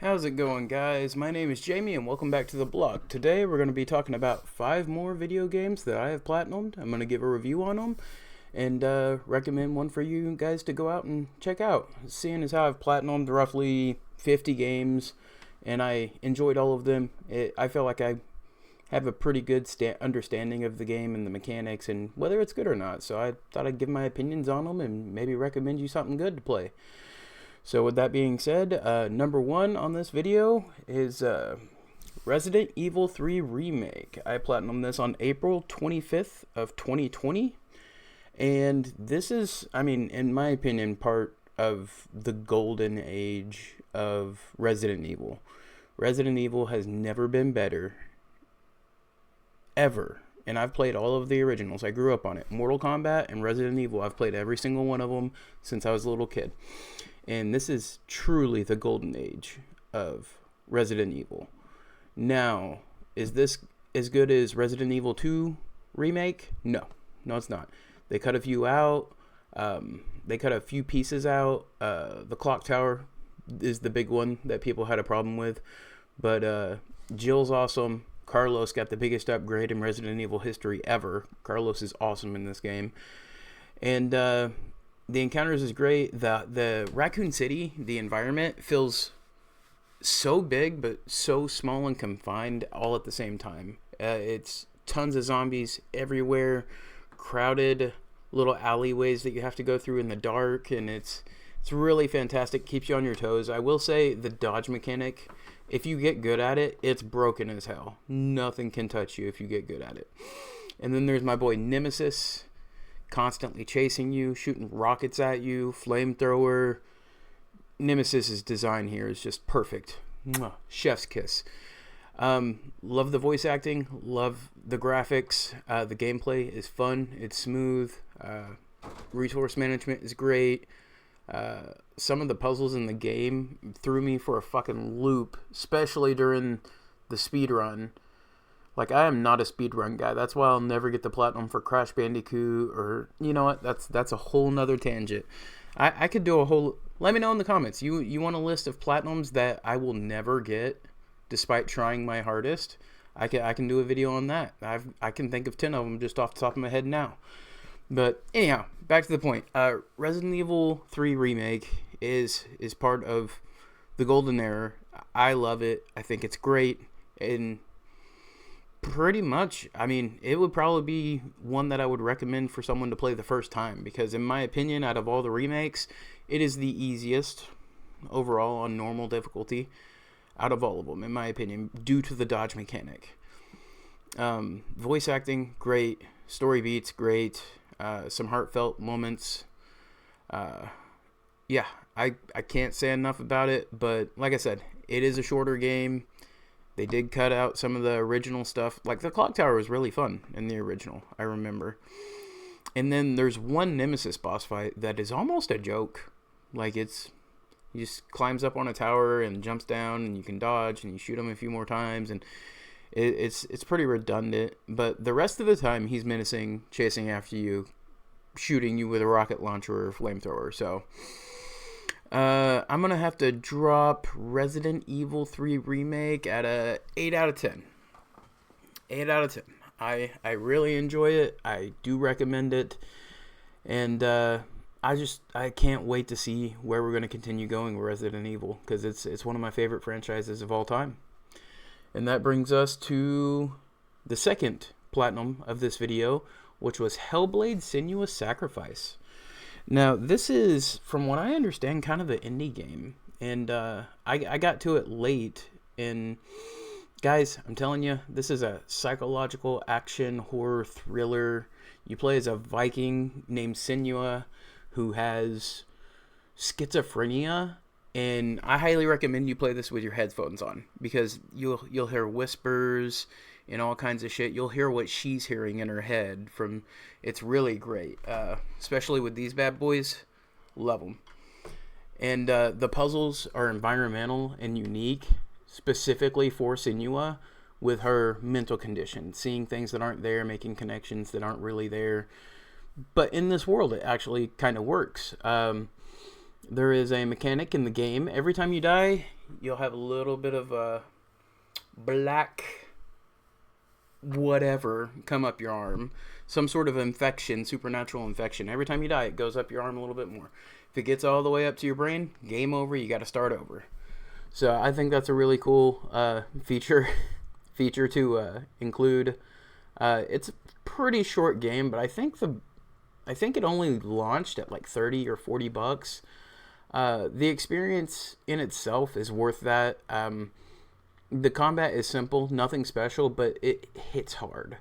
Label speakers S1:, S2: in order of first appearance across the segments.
S1: How's it going, guys? My name is Jamie and welcome back to the blog. Today we're going to be talking about 5 more video games that I have platinumed. I'm going to give a review on them and recommend one for you guys to go out and check out. Seeing as how I've platinumed roughly 50 games and I enjoyed all of them, I feel like I have a pretty good understanding of the game and the mechanics and whether it's good or not. So I thought I'd give my opinions on them and maybe recommend you something good to play. So with that being said, number one on this video is Resident Evil 3 Remake. I platinumed this on April 25th of 2020. And this is, in my opinion, part of the golden age of Resident Evil. Resident Evil has never been better, ever. And I've played all of the originals. I grew up on it. Mortal Kombat and Resident Evil, I've played every single one of them since I was a little kid. And this is truly the golden age of Resident Evil. Now, is this as good as Resident Evil 2 Remake? No. No, it's not. They cut a few out. They cut a few pieces out. The clock tower is the big one that people had a problem with. But Jill's awesome. Carlos got the biggest upgrade in Resident Evil history ever. Carlos is awesome in this game. And the encounters is great. The Raccoon City, the environment, feels so big but so small and confined all at the same time. It's tons of zombies everywhere, crowded little alleyways that you have to go through in the dark, and it's really fantastic. Keeps you on your toes. I will say the dodge mechanic, if you get good at it, it's broken as hell. Nothing can touch you if you get good at it. And then there's my boy Nemesis, constantly chasing you, shooting rockets at you, flamethrower. Nemesis's design here is just perfect. Mwah. Chef's kiss. Love the voice acting, love the graphics. The gameplay is fun, it's smooth. Resource management is great. Some of the puzzles in the game threw me for a fucking loop, especially during the speed run. Like, I am not a speedrun guy. That's why I'll never get the platinum for Crash Bandicoot, or, you know what, that's a whole nother tangent. I could do a whole, let me know in the comments. You want a list of platinums that I will never get, despite trying my hardest? I can do a video on that. I can think of 10 of them just off the top of my head now. But anyhow, back to the point. Resident Evil 3 Remake is part of the golden era. I love it. I think it's great. And pretty much, it would probably be one that I would recommend for someone to play the first time, because in my opinion, out of all the remakes, it is the easiest overall on normal difficulty out of all of them, in my opinion, due to the dodge mechanic. Voice acting, great. Story beats, great. Some heartfelt moments. Yeah, I can't say enough about it, but like I said, it is a shorter game. They did cut out some of the original stuff. Like, the clock tower was really fun in the original, I remember. And then there's one Nemesis boss fight that is almost a joke. Like, he just climbs up on a tower and jumps down, and you can dodge, and you shoot him a few more times, and it's pretty redundant. But the rest of the time, he's menacing, chasing after you, shooting you with a rocket launcher or flamethrower. So I'm going to have to drop Resident Evil 3 Remake at a 8 out of 10. 8 out of 10. I really enjoy it. I do recommend it. And I can't wait to see where we're going to continue going with Resident Evil, because it's one of my favorite franchises of all time. And that brings us to the second platinum of this video, which was Hellblade: Senua's Sacrifice. Now, this is, from what I understand, kind of an indie game. And I got to it late. And guys, I'm telling you, this is a psychological action horror thriller. You play as a Viking named Senua who has schizophrenia. And I highly recommend you play this with your headphones on, because you'll hear whispers and all kinds of shit. You'll hear what she's hearing in her head. It's really great, especially with these bad boys. Love them. And the puzzles are environmental and unique, specifically for Senua with her mental condition, seeing things that aren't there, making connections that aren't really there. But in this world, it actually kind of works. There is a mechanic in the game. Every time you die, you'll have a little bit of a black whatever come up your arm. Some sort of infection, supernatural infection. Every time you die, it goes up your arm a little bit more. If it gets all the way up to your brain, game over, you got to start over. So I think that's a really cool feature to include. It's a pretty short game, but I think it only launched at like $30 or $40. The experience in itself is worth that. The combat is simple, nothing special, but it hits hard.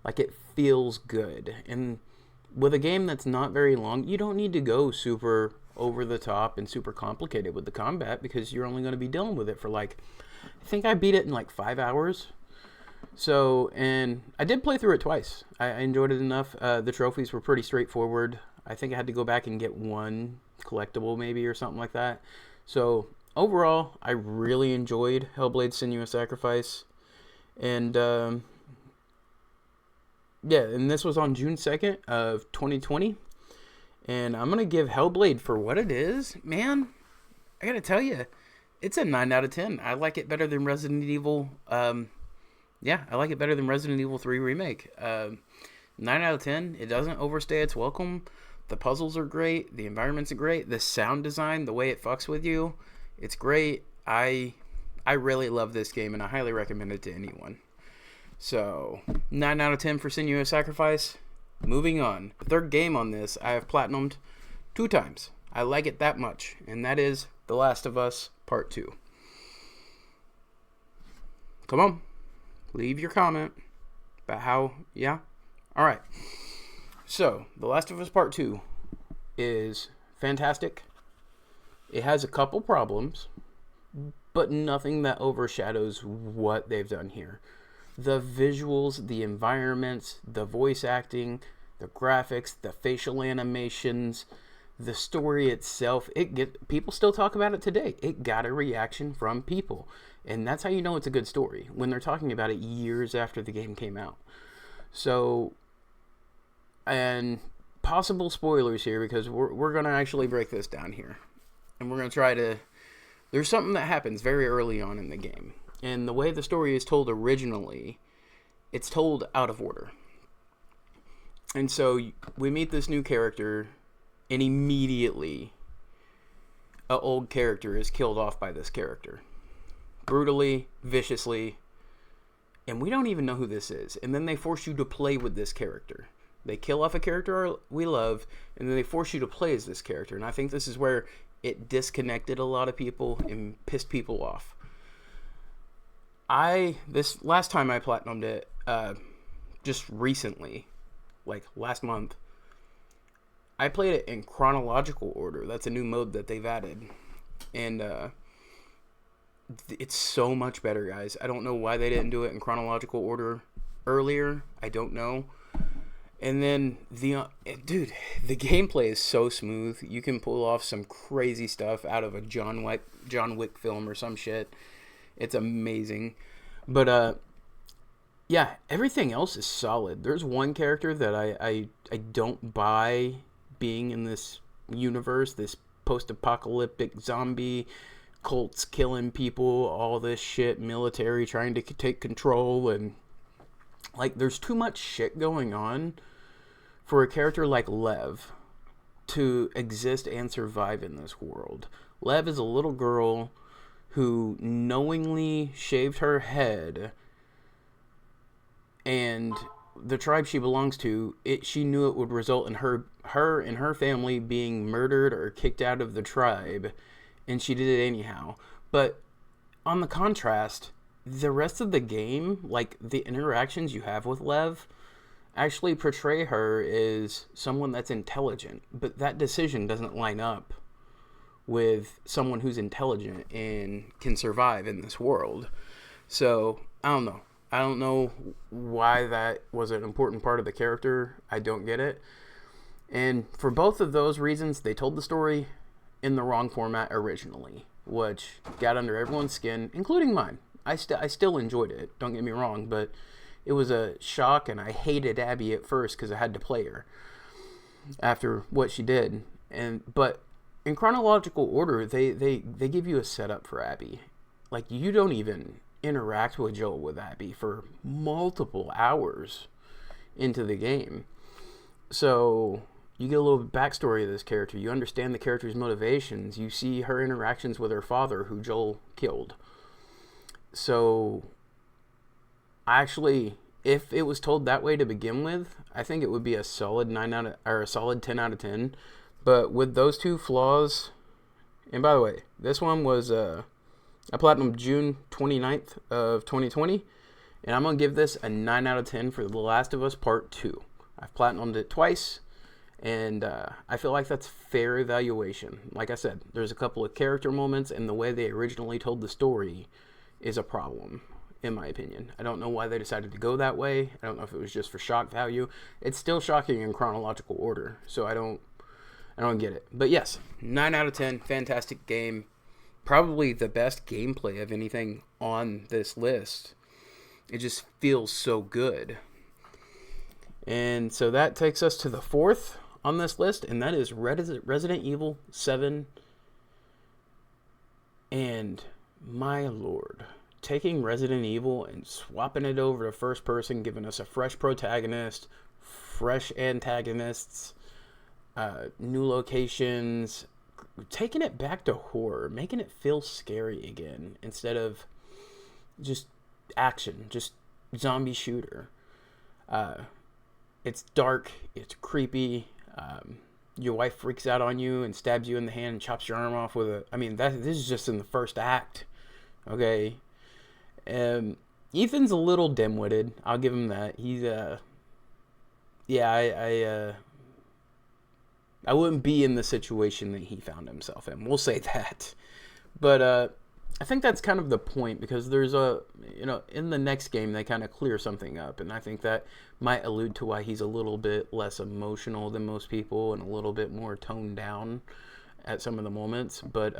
S1: Like, it feels good. And with a game that's not very long, you don't need to go super over the top and super complicated with the combat, because you're only going to be dealing with it for like, I think I beat it in like 5 hours. So, and I did play through it twice. I enjoyed it enough. The trophies were pretty straightforward. I think I had to go back and get one collectible maybe or something like that. So overall, I really enjoyed Hellblade: Senua's Sacrifice. And yeah, and this was on June 2nd of 2020. And I'm going to give Hellblade, for what it is, man, I got to tell you, it's a 9 out of 10. I like it better than Resident Evil. Yeah, I like it better than Resident Evil 3 Remake. 9 out of 10. It doesn't overstay its welcome. The puzzles are great. The environments are great. The sound design, the way it fucks with you, it's great. I really love this game, and I highly recommend it to anyone. So, 9 out of 10 for Senua's Sacrifice. Moving on. The third game on this, I have platinumed 2 times. I like it that much, and that is The Last of Us Part 2. Come on. Leave your comment about how, yeah? Alright. So, The Last of Us Part 2 is fantastic. It has a couple problems, but nothing that overshadows what they've done here. The visuals, the environments, the voice acting, the graphics, the facial animations, the story itself, people still talk about it today. It got a reaction from people. And that's how you know it's a good story, when they're talking about it years after the game came out. So, and possible spoilers here, because we're going to actually break this down here. And we're going to try to... There's something that happens very early on in the game. And the way the story is told originally, it's told out of order. And so we meet this new character, and immediately an old character is killed off by this character. Brutally, viciously, and we don't even know who this is. And then they force you to play with this character. They kill off a character we love, and then they force you to play as this character. And I think this is where it disconnected a lot of people and pissed people off. This last time I platinumed it, just recently, like last month, I played it in chronological order. That's a new mode that they've added. And, it's so much better, guys. I don't know why they didn't do it in chronological order earlier. I don't know. And then the gameplay is so smooth. You can pull off some crazy stuff out of a John Wick film or some shit. It's amazing. But yeah, everything else is solid. There's one character that I don't buy being in this universe, this post-apocalyptic zombie cults killing people, all this shit, military trying to take control, and like, there's too much shit going on for a character like Lev to exist and survive in this world. Lev is a little girl who knowingly shaved her head, and the tribe she belongs to, she knew it would result in her and her family being murdered or kicked out of the tribe, and she did it anyhow. But on the contrast, the rest of the game, like the interactions you have with Lev, actually portray her as someone that's intelligent, but that decision doesn't line up with someone who's intelligent and can survive in this world. So, I don't know. I don't know why that was an important part of the character. I don't get it. And for both of those reasons, they told the story in the wrong format originally, which got under everyone's skin, including mine. I still enjoyed it, don't get me wrong, but it was a shock, and I hated Abby at first because I had to play her after what she did. But in chronological order, they give you a setup for Abby. Like, you don't even interact with Joel with Abby for multiple hours into the game. So you get a little backstory of this character. You understand the character's motivations. You see her interactions with her father, who Joel killed. So actually, if it was told that way to begin with, I think it would be a solid 10 out of 10. But with those two flaws, and by the way, this one was I platinumed June 29th of 2020, and I'm going to give this a 9 out of 10 for The Last of Us Part 2. I've platinumed it twice, and I feel like that's fair evaluation. Like I said, there's a couple of character moments, and the way they originally told the story is a problem, in my opinion. I don't know why they decided to go that way. I don't know if it was just for shock value. It's still shocking in chronological order, so I don't get it. But yes, 9 out of 10, fantastic game. Probably the best gameplay of anything on this list. It just feels so good. And so that takes us to the fourth on this list, and that is Resident Evil 7. And my lord, taking Resident Evil and swapping it over to first person, giving us a fresh protagonist, fresh antagonists, new locations, taking it back to horror, making it feel scary again instead of just action, just zombie shooter. It's dark, it's creepy. Your wife freaks out on you and stabs you in the hand and chops your arm off with a... I mean, this is just in the first act, okay? Ethan's a little dim-witted. I'll give him that. He's I wouldn't be in the situation that he found himself in. We'll say that. But I think that's kind of the point, because there's in the next game they kind of clear something up, and I think that might allude to why he's a little bit less emotional than most people and a little bit more toned down at some of the moments. But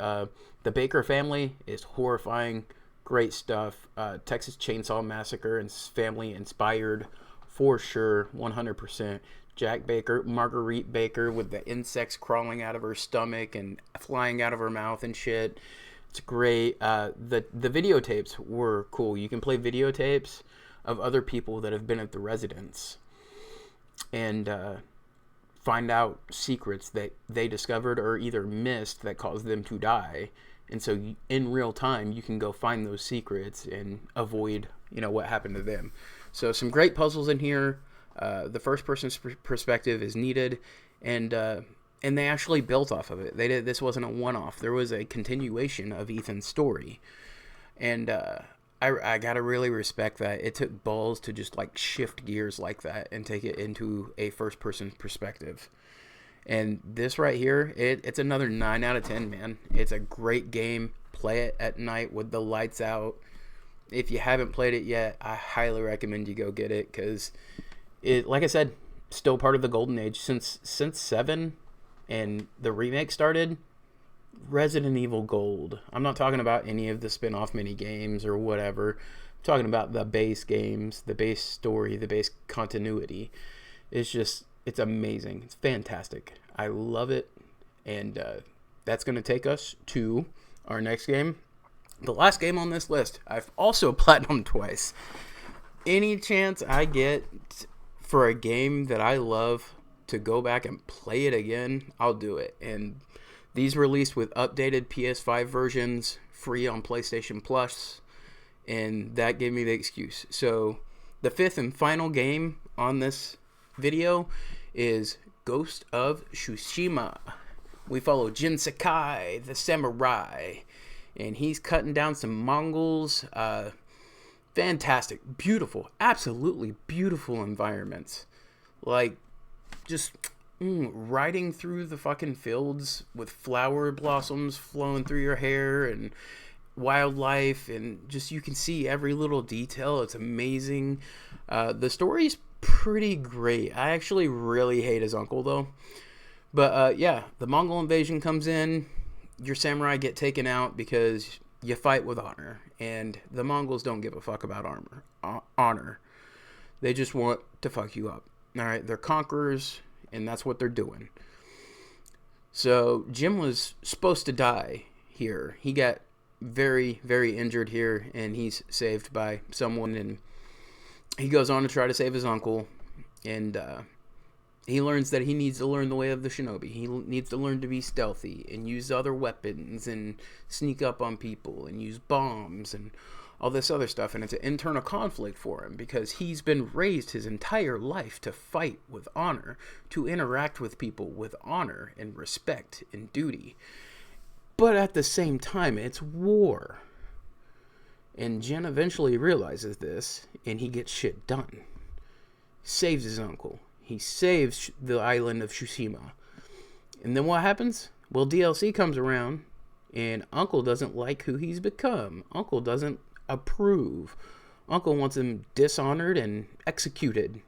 S1: the Baker family is horrifying. Great stuff. Texas Chainsaw Massacre and family inspired for sure, 100%. Jack Baker, Marguerite Baker, with the insects crawling out of her stomach and flying out of her mouth and shit. It's great. The videotapes were cool. You can play videotapes of other people that have been at the residence and find out secrets that they discovered or either missed that caused them to die. And so in real time, you can go find those secrets and avoid, what happened to them. So some great puzzles in here. The first person's perspective is needed, and they actually built off of it. This wasn't a one-off. There was a continuation of Ethan's story, and I gotta really respect that. It took balls to just like shift gears like that and take it into a first-person perspective. And this right here, it's another 9 out of 10, man. It's a great game. Play it at night with the lights out. If you haven't played it yet, I highly recommend you go get it, because it, like I said, still part of the golden age. Since 7 and the remake started, Resident Evil Gold. I'm not talking about any of the spin-off mini games or whatever. I'm talking about the base games, the base story, the base continuity. It's amazing. It's fantastic. I love it. And that's going to take us to our next game. The last game on this list, I've also platinumed twice. Any chance I get for a game that I love to go back and play it again, I'll do it. And these released with updated PS5 versions, free on PlayStation Plus, and that gave me the excuse. So the fifth and final game on this video is Ghost of Tsushima. We follow Jin Sakai, the samurai, and he's cutting down some Mongols. Fantastic, beautiful, absolutely beautiful environments. Like, just riding through the fucking fields with flower blossoms flowing through your hair and wildlife, and just you can see every little detail. It's amazing. The story's pretty great. I actually really hate his uncle though. But yeah, the Mongol invasion comes in. Your samurai get taken out because you fight with honor, and the Mongols don't give a fuck about honor. They just want to fuck you up. All right, they're conquerors, and that's what they're doing. So Jim was supposed to die here. He got very, very injured here, and he's saved by someone, and he goes on to try to save his uncle, and he learns that he needs to learn the way of the shinobi. He needs to learn to be stealthy and use other weapons and sneak up on people and use bombs and all this other stuff. And it's an internal conflict for him because he's been raised his entire life to fight with honor, to interact with people with honor and respect and duty. But at the same time, it's war. And Jin eventually realizes this, and he gets shit done. Saves his uncle. He saves the island of Tsushima. And then what happens? Well, DLC comes around, and Uncle doesn't like who he's become. Uncle doesn't approve. Uncle wants him dishonored and executed.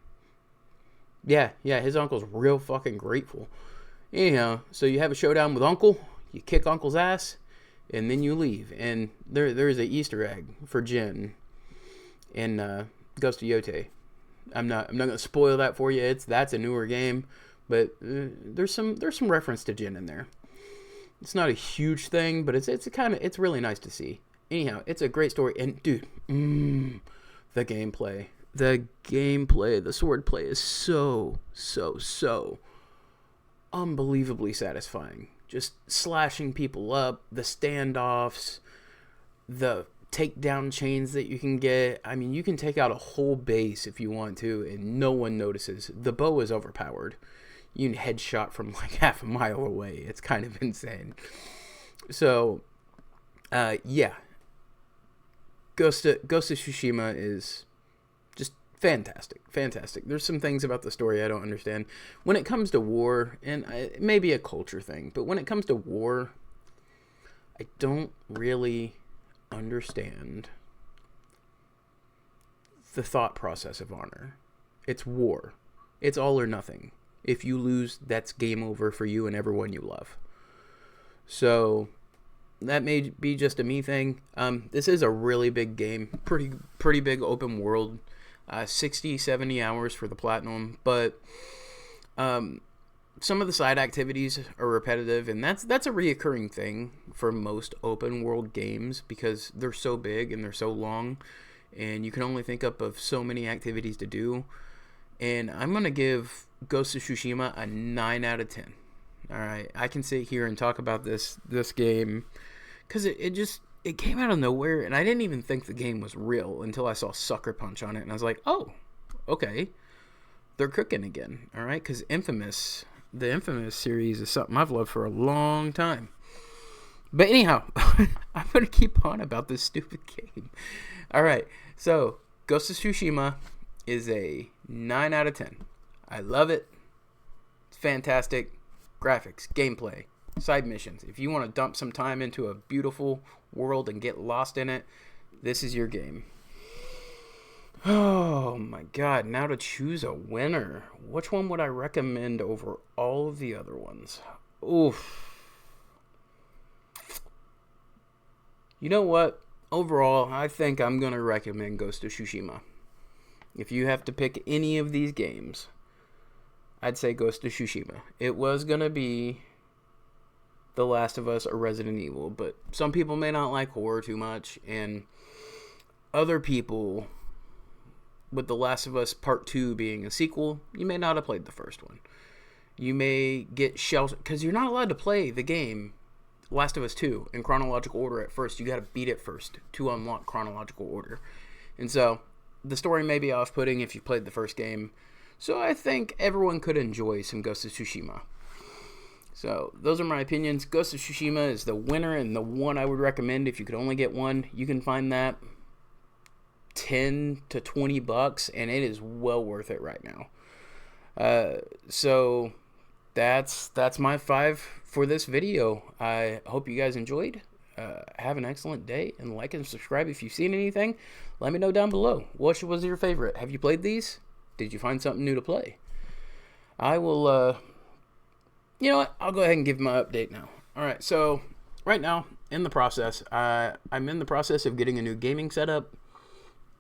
S1: Yeah, his uncle's real fucking grateful. Anyhow, so you have a showdown with Uncle, you kick Uncle's ass, and then you leave. And there's an Easter egg for Jin in Ghost of Yote. I'm not gonna spoil that for you. That's a newer game, but there's some reference to Jin in there. It's not a huge thing, but it's really nice to see. Anyhow, it's a great story, and dude, the gameplay, the swordplay is so unbelievably satisfying. Just slashing people up, the standoffs, the takedown chains that you can get. I mean, you can take out a whole base if you want to, and no one notices. The bow is overpowered. You can headshot from like half a mile away. It's kind of insane. So, yeah. Ghost of Tsushima is just fantastic. There's some things about the story I don't understand. When it comes to war, and it may be a culture thing, but when it comes to war, I don't really understand the thought process of honor. It's war. It's all or nothing. If you lose, that's game over for you and everyone you love. So that may be just a me thing. This is a really big game. Pretty big open world. 60, 70 hours for the platinum. But some of the side activities are repetitive, and that's a reoccurring thing for most open world games because they're so big and they're so long, and you can only think up of so many activities to do. And I'm gonna give Ghost of Tsushima a 9 out of 10. All right, I can sit here and talk about this game because it came out of nowhere, and I didn't even think the game was real until I saw Sucker Punch on it, and I was like, oh, okay, they're cooking again. All right, because the Infamous series is something I've loved for a long time. But anyhow, I'm going to keep on about this stupid game. All right, so Ghost of Tsushima is a 9 out of 10. I love it. It's fantastic. Graphics, gameplay, side missions. If you want to dump some time into a beautiful world and get lost in it, this is your game. Oh my god, now to choose a winner. Which one would I recommend over all of the other ones? Oof. You know what? Overall, I think I'm going to recommend Ghost of Tsushima. If you have to pick any of these games, I'd say Ghost of Tsushima. It was going to be The Last of Us or Resident Evil, but some people may not like horror too much, and other people, with The Last of Us Part 2 being a sequel, you may not have played the first one. You may get sheltered, because you're not allowed to play the game Last of Us 2 in chronological order at first. You got to beat it first to unlock chronological order. And so, the story may be off-putting if you played the first game. So I think everyone could enjoy some Ghost of Tsushima. So those are my opinions. Ghost of Tsushima is the winner and the one I would recommend if you could only get one. You can find that $10 to $20, and it is well worth it right now. So that's my 5 for this video. I hope you guys enjoyed. Have an excellent day, and like and subscribe if you've seen anything. Let me know down below. What was your favorite? Have you played these? Did you find something new to play? I will, you know what? I'll go ahead and give my update now. Alright, so right now, I'm in the process of getting a new gaming setup,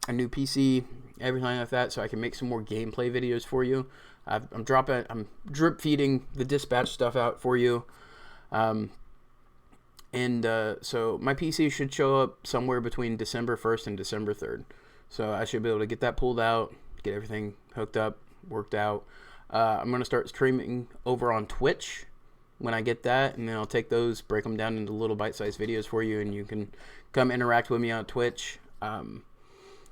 S1: a new PC, everything like that, so I can make some more gameplay videos for you. I'm drip feeding the dispatch stuff out for you. So my PC should show up somewhere between December 1st and December 3rd. So I should be able to get that pulled out, get everything hooked up, worked out. I'm going to start streaming over on Twitch when I get that, and then I'll take those, break them down into little bite-sized videos for you, and you can come interact with me on Twitch.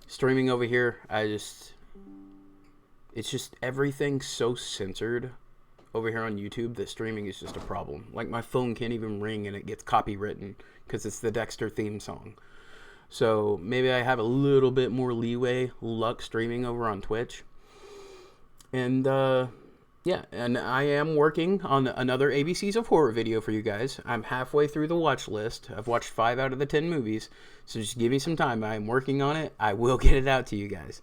S1: Streaming over here, it's just everything's so censored over here on YouTube that streaming is just a problem. Like, my phone can't even ring and it gets copywritten because it's the Dexter theme song. So maybe I have a little bit more luck streaming over on Twitch. And yeah, and I am working on another ABCs of Horror video for you guys. I'm halfway through the watch list. I've watched 5 out of the 10 movies, so just give me some time. I'm working on it. I will get it out to you guys.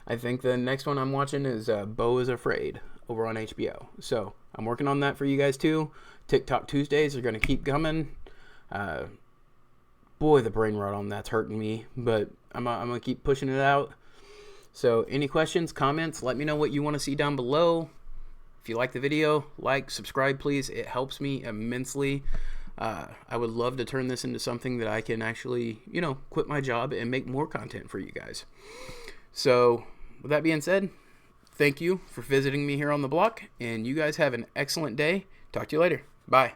S1: I think the next one I'm watching is Beau is Afraid over on HBO. So I'm working on that for you guys too. TikTok Tuesdays are going to keep coming. Boy, the brain rot on that's hurting me, but I'm going to keep pushing it out. So any questions, comments, let me know what you want to see down below. If you like the video, like, subscribe, please. It helps me immensely. I would love to turn this into something that I can actually, quit my job and make more content for you guys. So with that being said, thank you for visiting me here on the block, and you guys have an excellent day. Talk to you later. Bye.